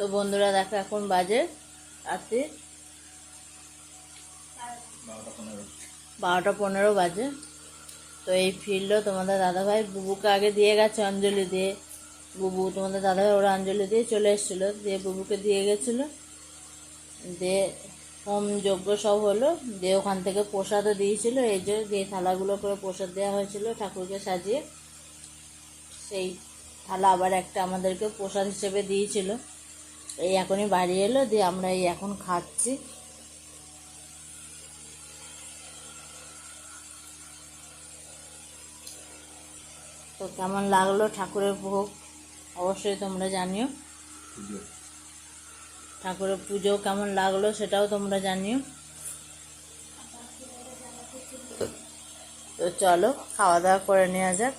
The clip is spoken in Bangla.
তো বন্ধুরা দেখো এখন বাজে রাত্রি 12:15 বাজে। তো এই ফিরলো তোমাদের দাদাভাই, বুবুকে আগে দিয়ে গেছে অঞ্জলি দিয়ে। বুবু তোমাদের দাদাভাই ওরা অঞ্জলি দিয়ে চলে এসেছিলো, দিয়ে বুবুকে দিয়ে গেছিলো, দিয়ে হোম যজ্ঞ সব হলো, দিয়ে ওখান থেকে প্রসাদও দিয়েছিল। এই যে থালাগুলো করে প্রসাদ দেওয়া হয়েছিল ঠাকুরকে সাজিয়ে, সেই থালা আবার একটা আমাদেরকে প্রসাদ হিসেবে দিয়েছিল। এই এখনই বাড়ি এলো, দিয়ে আমরা এই এখন খাচ্ছি। তো কেমন লাগলো ঠাকুরের ভোগ অবশ্যই তোমরা জানিও, ঠাকুরের পুজো কেমন লাগলো সেটাও তোমরা জানিও। তো চলো খাওয়া দাওয়া করে নেওয়া যাক।